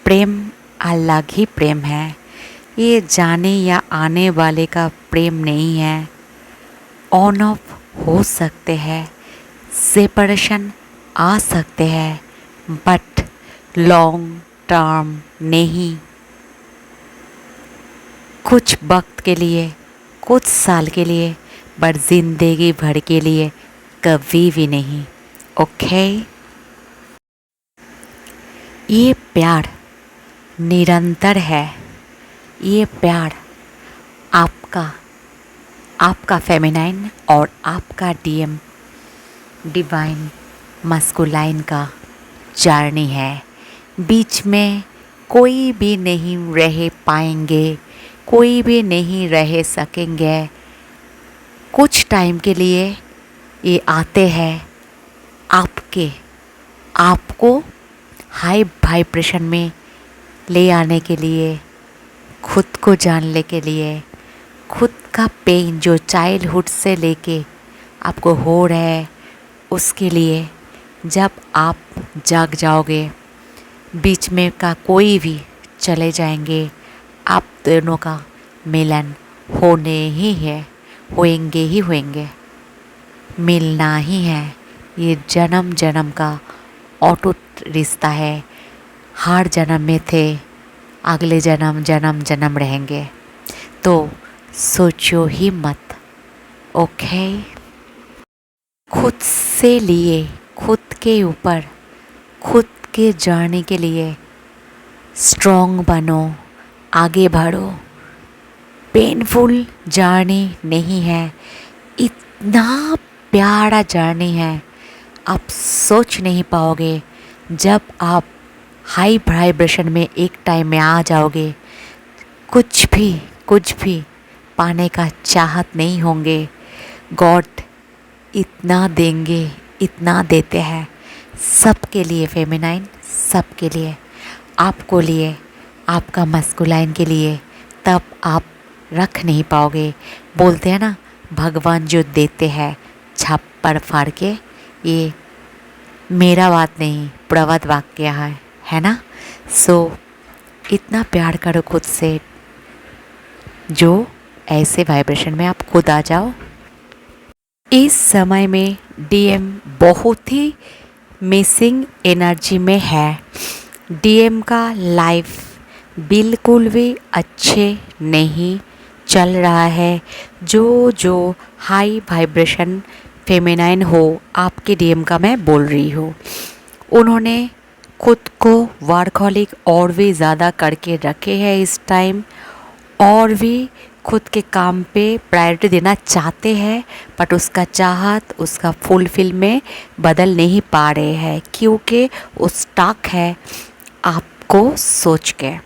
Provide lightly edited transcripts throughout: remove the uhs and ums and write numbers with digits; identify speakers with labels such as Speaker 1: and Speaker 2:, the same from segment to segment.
Speaker 1: प्रेम अलग ही प्रेम है। ये जाने या आने वाले का प्रेम नहीं है। ऑन ऑफ हो सकते हैं, सेपरेशन आ सकते हैं, बट लॉन्ग टर्म नहीं। कुछ वक्त के लिए, कुछ साल के लिए, बट ज़िंदगी भर के लिए कभी भी नहीं। ओके? ये प्यार निरंतर है। ये प्यार आपका आपका फेमिनाइन और आपका डीएम डिवाइन मस्कुलाइन का जर्नी है। बीच में कोई भी नहीं रह पाएंगे, कोई भी नहीं रह सकेंगे। कुछ टाइम के लिए ये आते हैं आपको हाई वाइब्रेशन में ले आने के लिए, खुद को जानने के लिए, खुद का पेन जो चाइल्डहुड से लेके आपको हो रहा है उसके लिए। जब आप जाग जाओगे, बीच में का कोई भी चले जाएंगे, आप दोनों का मिलन होने ही है, होएंगे, मिलना ही है। ये जन्म जन्म का अटूट रिश्ता है। हर जन्म में थे, अगले जन्म जन्म जन्म रहेंगे। तो सोचो ही मत। ओके? खुद से लिए, खुद के ऊपर, खुद के जाने के लिए स्ट्रॉन्ग बनो, आगे बढ़ो। पेनफुल जर्नी नहीं है, इतना प्यारा जर्नी है। आप सोच नहीं पाओगे। जब आप हाई वाइब्रेशन में एक टाइम में आ जाओगे, कुछ भी पाने का चाहत नहीं होंगे। गॉड इतना देंगे, इतना देते हैं सबके लिए। फेमिनाइन सबके लिए, आपको लिए, आपका मस्कुलाइन के लिए। तब आप रख नहीं पाओगे। बोलते हैं ना, भगवान जो देते हैं छप्पर फाड़ के। ये मेरा बात नहीं, प्रवाद वाक्य है ना। सो इतना प्यार करो खुद से, जो ऐसे वाइब्रेशन में आप खुद आ जाओ। इस समय में डीएम बहुत ही मिसिंग एनर्जी में है। डीएम का लाइफ बिल्कुल भी अच्छे नहीं चल रहा है। जो हाई वाइब्रेशन फेमिनाइन हो, आपके डीएम का मैं बोल रही हूँ, उन्होंने खुद को वर्कहॉलिक और भी ज़्यादा करके रखे हैं इस टाइम, और भी खुद के काम पे प्रायोरिटी देना चाहते हैं, बट उसका चाहत, उसका फुलफिल में बदल नहीं पा रहे हैं, क्योंकि वो स्टक है आपको सोच के।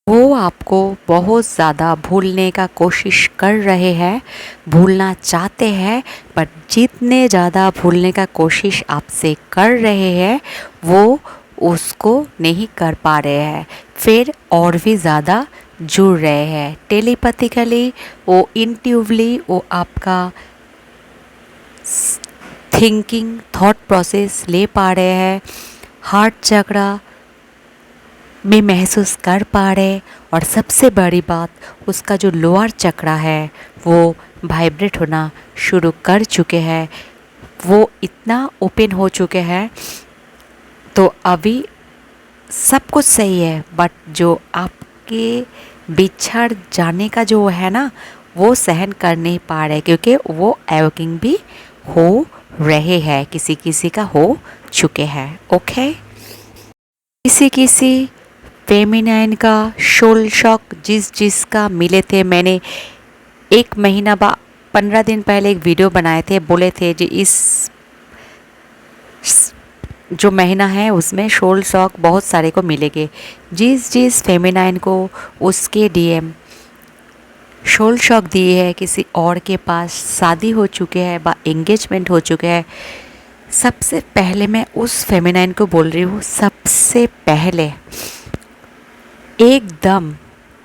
Speaker 1: वो आपको बहुत ज़्यादा भूलने का कोशिश कर रहे हैं, भूलना चाहते हैं, बट जितने ज़्यादा भूलने का कोशिश आपसे कर रहे हैं, वो उसको नहीं कर पा रहे हैं। फिर और भी ज़्यादा जुड़ रहे हैं टेलीपैथिकली, वो इंट्यूटिवली, वो आपका थिंकिंग थॉट प्रोसेस ले पा रहे हैं, हार्ट चक्रा में महसूस कर पा रहे। और सबसे बड़ी बात, उसका जो लोअर चक्रा है वो वाइब्रेट होना शुरू कर चुके हैं, वो इतना ओपन हो चुके हैं। तो अभी सब कुछ सही है, बट जो आपके बिछड़ जाने का जो है ना, वो सहन कर नहीं पा रहे, क्योंकि वो एवोकिंग भी हो रहे हैं, किसी किसी का हो चुके हैं। ओके? किसी फेमिनाइन का सोल शॉक जिसका मिले थे, मैंने 1 महीना 15 दिन पहले एक वीडियो बनाए थे, बोले थे जी इस जो महीना है उसमें सोल शॉक बहुत सारे को मिलेंगे। जिस फेमिनाइन को उसके डीएम सोल शॉक दिए है, किसी और के पास शादी हो चुके हैं व एंगेजमेंट हो चुके हैं, सबसे पहले मैं उस फेमिनाइन को बोल रही हूँ, सबसे पहले एकदम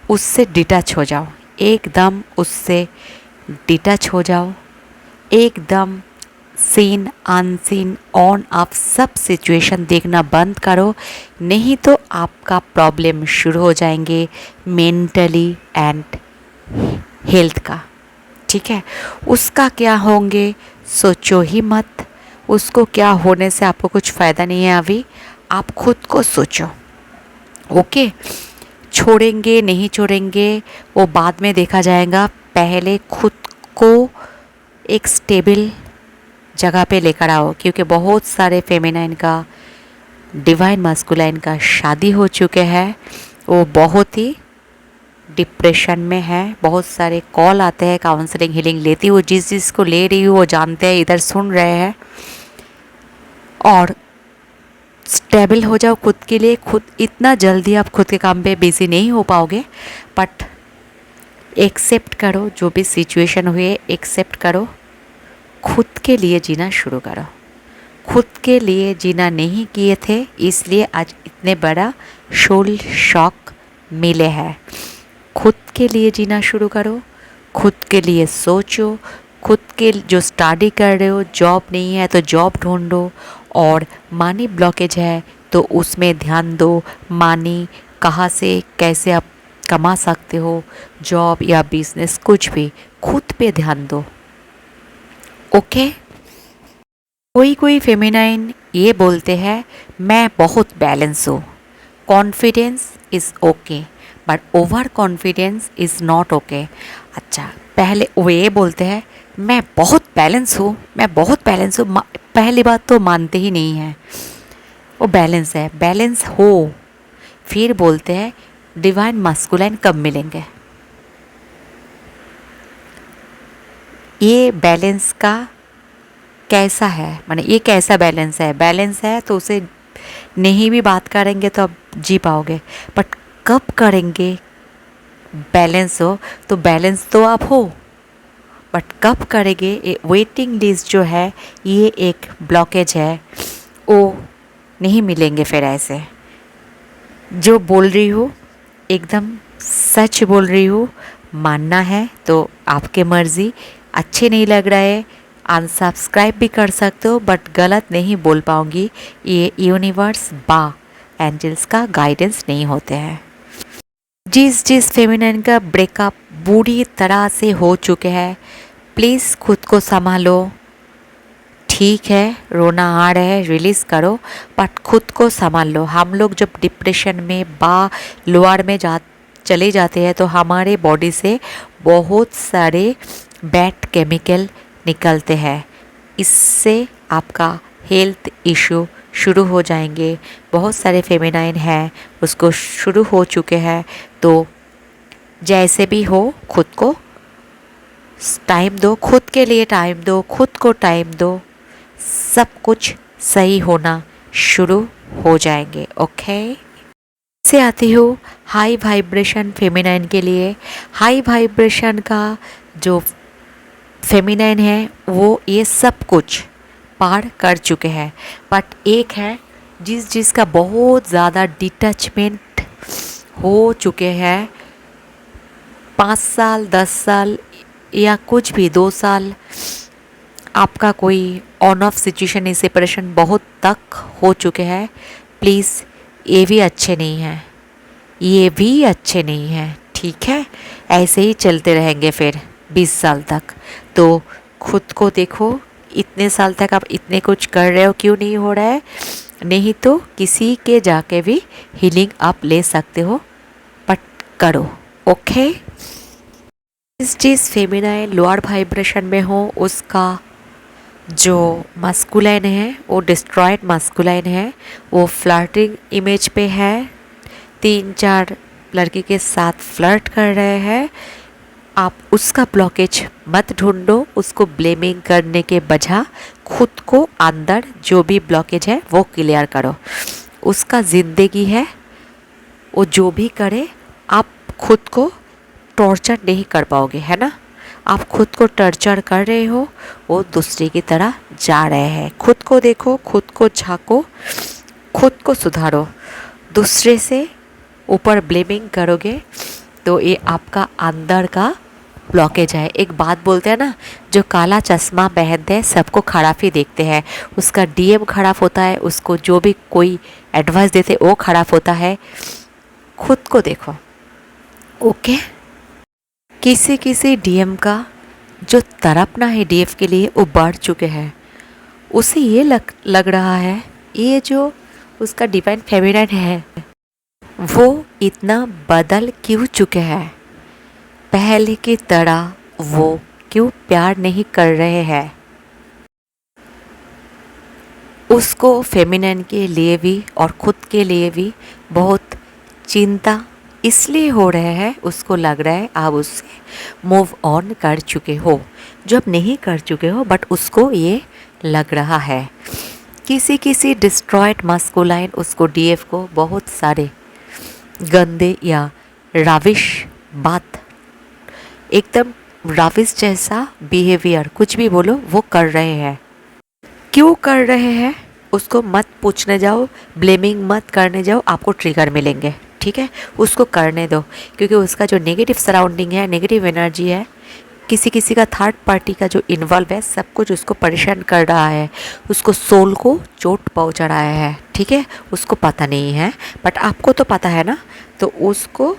Speaker 1: उससे डिटैच हो जाओ, एकदम उससे डिटैच हो जाओ, एकदम सीन अनसीन ऑन ऑफ सब सिचुएशन देखना बंद करो, नहीं तो आपका प्रॉब्लम शुरू हो जाएंगे मेंटली एंड हेल्थ का। ठीक है, उसका क्या होंगे सोचो ही मत, उसको क्या होने से आपको कुछ फ़ायदा नहीं है। अभी आप खुद को सोचो। ओके, छोड़ेंगे नहीं छोड़ेंगे वो बाद में देखा जाएगा, पहले खुद को एक स्टेबल जगह पे लेकर आओ, क्योंकि बहुत सारे फेमिनाइन का, डिवाइन मस्कुलाइन का शादी हो चुके हैं, वो बहुत ही डिप्रेशन में है। बहुत सारे कॉल आते हैं, काउंसलिंग हीलिंग लेती हूँ, जिस को ले रही हूँ वो जानते हैं, इधर सुन रहे हैं। और स्टेबल हो जाओ खुद के लिए। खुद इतना जल्दी आप खुद के काम पे बिजी नहीं हो पाओगे, बट एक्सेप्ट करो जो भी सिचुएशन हुए, एक्सेप्ट करो, खुद के लिए जीना शुरू करो। खुद के लिए जीना नहीं किए थे, इसलिए आज इतने बड़ा सोल शॉक मिले हैं। खुद के लिए जीना शुरू करो, खुद के लिए सोचो, खुद के जो स्टडी कर रहे हो, जॉब नहीं है तो जॉब ढूंढो, और मनी ब्लॉकेज है तो उसमें ध्यान दो। मनी कहाँ से कैसे आप कमा सकते हो, जॉब या बिजनेस, कुछ भी खुद पे ध्यान दो। ओके, कोई कोई फेमिनाइन ये बोलते हैं मैं बहुत बैलेंस हूँ, confidence is okay but over confidence is not okay. अच्छा, पहले वो ये बोलते हैं मैं बहुत बैलेंस हूँ, मैं बहुत बैलेंस हूँ। पहली बात तो मानते ही नहीं हैं वो बैलेंस है। बैलेंस हो फिर बोलते हैं डिवाइन मस्कुलाइन कब मिलेंगे। ये बैलेंस का कैसा है, माने ये कैसा बैलेंस है? बैलेंस है तो उसे नहीं भी बात करेंगे तो आप जी पाओगे, बट कब करेंगे बैलेंस हो? तो बैलेंस तो आप हो, बट कब करेंगे? ये वेटिंग लिस्ट जो है ये एक ब्लॉकेज है, वो नहीं मिलेंगे। फिर ऐसे जो बोल रही हूँ एकदम सच बोल रही हूँ, मानना है तो आपके मर्ज़ी। अच्छे नहीं लग रहा है अनसब्सक्राइब भी कर सकते हो, बट गलत नहीं बोल पाऊँगी। ये यूनिवर्स बा एंजल्स का गाइडेंस नहीं होते हैं। जिस फेमिनिन का ब्रेकअप बुरी तरह से हो चुके हैं, प्लीज़ खुद को संभालो। ठीक है, रोना आ रहा है, रिलीज़ करो, बट खुद को संभाल लो। हम लोग जब डिप्रेशन में लोअर में चले जाते हैं तो हमारे बॉडी से बहुत सारे बैड केमिकल निकलते हैं, इससे आपका हेल्थ इशू शुरू हो जाएंगे। बहुत सारे फेमिनाइन हैं उसको शुरू हो चुके हैं, तो जैसे भी हो खुद को टाइम दो, खुद के लिए टाइम दो, खुद को टाइम दो, सब कुछ सही होना शुरू हो जाएंगे। ओके, से आती हूँ हाई वाइब्रेशन फेमिनाइन के लिए। हाई वाइब्रेशन का जो फेमिनाइन है वो ये सब कुछ पार कर चुके हैं, बट एक है जिसका बहुत ज़्यादा डिटैचमेंट हो चुके हैं। 5 साल 10 साल या कुछ भी 2 साल आपका कोई ऑन ऑफ सिचुएशन या सेपरेशन बहुत तक हो चुके हैं। प्लीज़ ये भी अच्छे नहीं हैं, ये भी अच्छे नहीं हैं। ठीक है, ऐसे ही चलते रहेंगे फिर 20 साल तक। तो खुद को देखो, इतने साल तक आप इतने कुछ कर रहे हो, क्यों नहीं हो रहा है? नहीं तो किसी के जाके भी हीलिंग आप ले सकते हो, बट करो। ओके, जिस फेमिनाइन लोअर वाइब्रेशन में हो उसका जो मस्कुलाइन है वो डिस्ट्रॉयड मस्कुलाइन है, वो फ्लर्टिंग इमेज पे है, 3-4 लड़की के साथ फ्लर्ट कर रहे हैं। आप उसका ब्लॉकेज मत ढूंढो, उसको ब्लेमिंग करने के बजाय खुद को अंदर जो भी ब्लॉकेज है वो क्लियर करो। उसका ज़िंदगी है, वो जो भी करे, आप खुद को टॉर्चर नहीं कर पाओगे, है ना? आप खुद को टॉर्चर कर रहे हो, वो दूसरे की तरह जा रहे हैं। खुद को देखो, खुद को झांको, खुद को सुधारो। दूसरे से ऊपर ब्लेमिंग करोगे तो ये आपका अंदर का ब्लॉकेज है। एक बात बोलते हैं ना, जो काला चश्मा पहनते हैं सबको खराब ही देखते हैं। उसका डीएम खराब होता है, उसको जो भी कोई एडवाइस देते वो खराब होता है। खुद को देखो, ओके। किसी किसी डीएम का जो तड़पना है डीएफ के लिए वो बढ़ चुके हैं। उसे ये लग रहा है ये जो उसका डिवाइन फेमिनाइन है वो इतना बदल क्यों चुके हैं, पहले की तरह वो क्यों प्यार नहीं कर रहे हैं। उसको फेमिनाइन के लिए भी और ख़ुद के लिए भी बहुत चिंता इसलिए हो रहे हैं। उसको लग रहा है आप उससे मूव ऑन कर चुके हो, जब नहीं कर चुके हो, बट उसको ये लग रहा है। किसी किसी डिस्ट्रॉयड मस्कुलाइन उसको डीएफ को बहुत सारे गंदे या राविश बात, एकदम राविश जैसा बिहेवियर, कुछ भी बोलो, वो कर रहे हैं। क्यों कर रहे हैं उसको मत पूछने जाओ, ब्लेमिंग मत करने जाओ, आपको ट्रिगर मिलेंगे, ठीक है। उसको करने दो, क्योंकि उसका जो नेगेटिव सराउंडिंग है, नेगेटिव एनर्जी है, किसी किसी का थर्ड पार्टी का जो इन्वॉल्व है, सब कुछ उसको परेशान कर रहा है, उसको सोल को चोट पहुंचा रहा है, ठीक है। उसको पता नहीं है, बट आपको तो पता है ना। तो उसको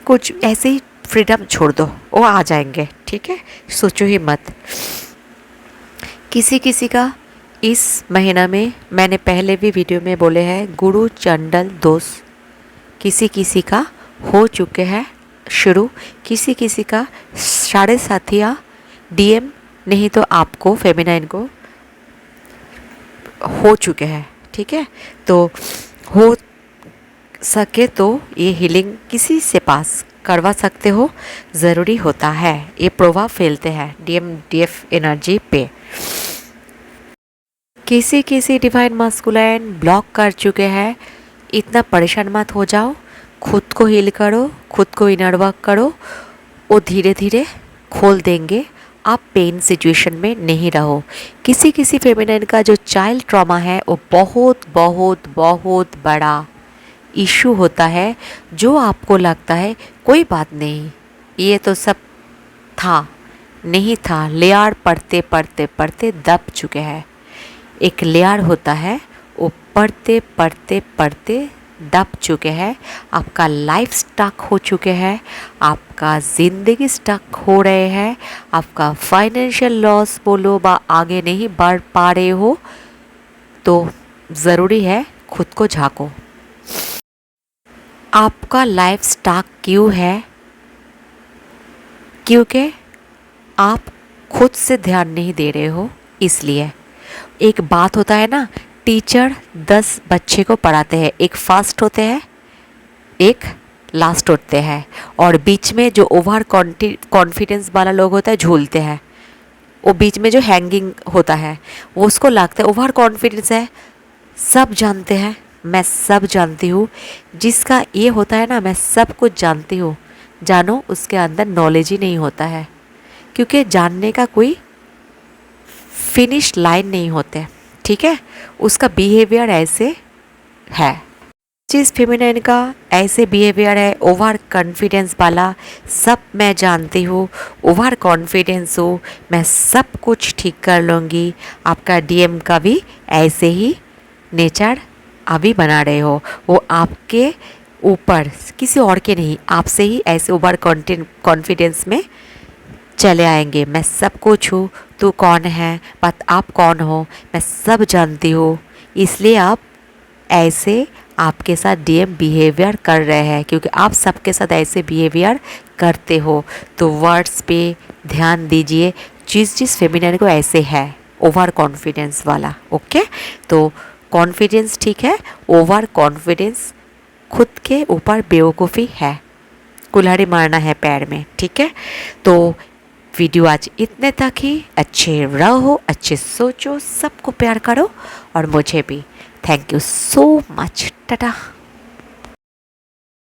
Speaker 1: कुछ ऐसे ही फ्रीडम छोड़ दो, वो आ जाएंगे, ठीक है। सोचो ही मत। किसी किसी का इस महीना में, मैंने पहले भी वीडियो में बोले हैं, गुरु चंडल दोष किसी किसी का हो चुके हैं शुरू। किसी किसी का 7.5 या डीएम नहीं तो आपको फेमिनाइन को हो चुके हैं, ठीक है। तो हो सके तो ये हीलिंग किसी से पास करवा सकते हो, ज़रूरी होता है। ये प्रभाव फैलते हैं डीएम डीएफ एनर्जी पे। किसी किसी डिवाइन मास्कुलाइन ब्लॉक कर चुके हैं, इतना परेशान मत हो जाओ। खुद को हील करो, खुद को इनर वर्क करो, वो धीरे धीरे खोल देंगे। आप पेन सिचुएशन में नहीं रहो। किसी किसी फेमिनाइन का जो चाइल्ड ट्रॉमा है वो बहुत बहुत बहुत बड़ा इशू होता है, जो आपको लगता है कोई बात नहीं, ये तो सब था, नहीं था। लेयर पढ़ते पढ़ते पढ़ते दब चुके हैं। एक लेयर होता है, वो पढ़ते पढ़ते पढ़ते दब चुके हैं। आपका लाइफ स्टक हो चुके हैं, आपका ज़िंदगी स्टक हो रहे हैं, आपका फाइनेंशियल लॉस बोलो बा आगे नहीं बढ़ पा रहे हो, तो ज़रूरी है खुद को झांको। आपका लाइफ स्टक क्यों है? क्योंकि आप खुद से ध्यान नहीं दे रहे हो, इसलिए। एक बात होता है ना, टीचर 10 बच्चे को पढ़ाते हैं, एक फर्स्ट होते हैं, एक लास्ट होते हैं, और बीच में जो ओवर कॉन्फिडेंस वाला लोग होता है झूलते हैं। वो बीच में जो हैंगिंग होता है वो उसको लगता है ओवर कॉन्फिडेंस है, सब जानते हैं, मैं सब जानती हूँ। जिसका ये होता है ना, मैं सब कुछ जानती हूँ, जानो उसके अंदर नॉलेज ही नहीं होता है, क्योंकि जानने का कोई फिनिश लाइन नहीं होते, ठीक है। उसका बिहेवियर ऐसे है। जिस फेमिनाइन का ऐसे बिहेवियर है, ओवर कॉन्फिडेंस वाला, सब मैं जानती हूँ, ओवर कॉन्फिडेंस हूँ, मैं सब कुछ ठीक कर लूँगी। आपका डीएम का भी ऐसे ही नेचर अभी बना रहे हो। वो आपके ऊपर, किसी और के नहीं, आपसे ही ऐसे ओवर कॉन्फिडेंस में चले आएंगे। मैं सब कुछ हूँ, तू कौन है, बट आप कौन हो, मैं सब जानती हूँ। इसलिए आप ऐसे आपके साथ डीएम बिहेवियर कर रहे हैं, क्योंकि आप सबके साथ ऐसे बिहेवियर करते हो। तो वर्ड्स पे ध्यान दीजिए, जिस फेमिनाइन को ऐसे है ओवर कॉन्फिडेंस वाला, ओके। तो कॉन्फिडेंस ठीक है, ओवर कॉन्फिडेंस खुद के ऊपर बेवकूफ़ी है, कुल्हाड़ी मारना है पैर में, ठीक है। तो वीडियो आज इतने तक ही। अच्छे रहो, अच्छे सोचो, सबको प्यार करो, और मुझे भी। Thank you so much. Tata.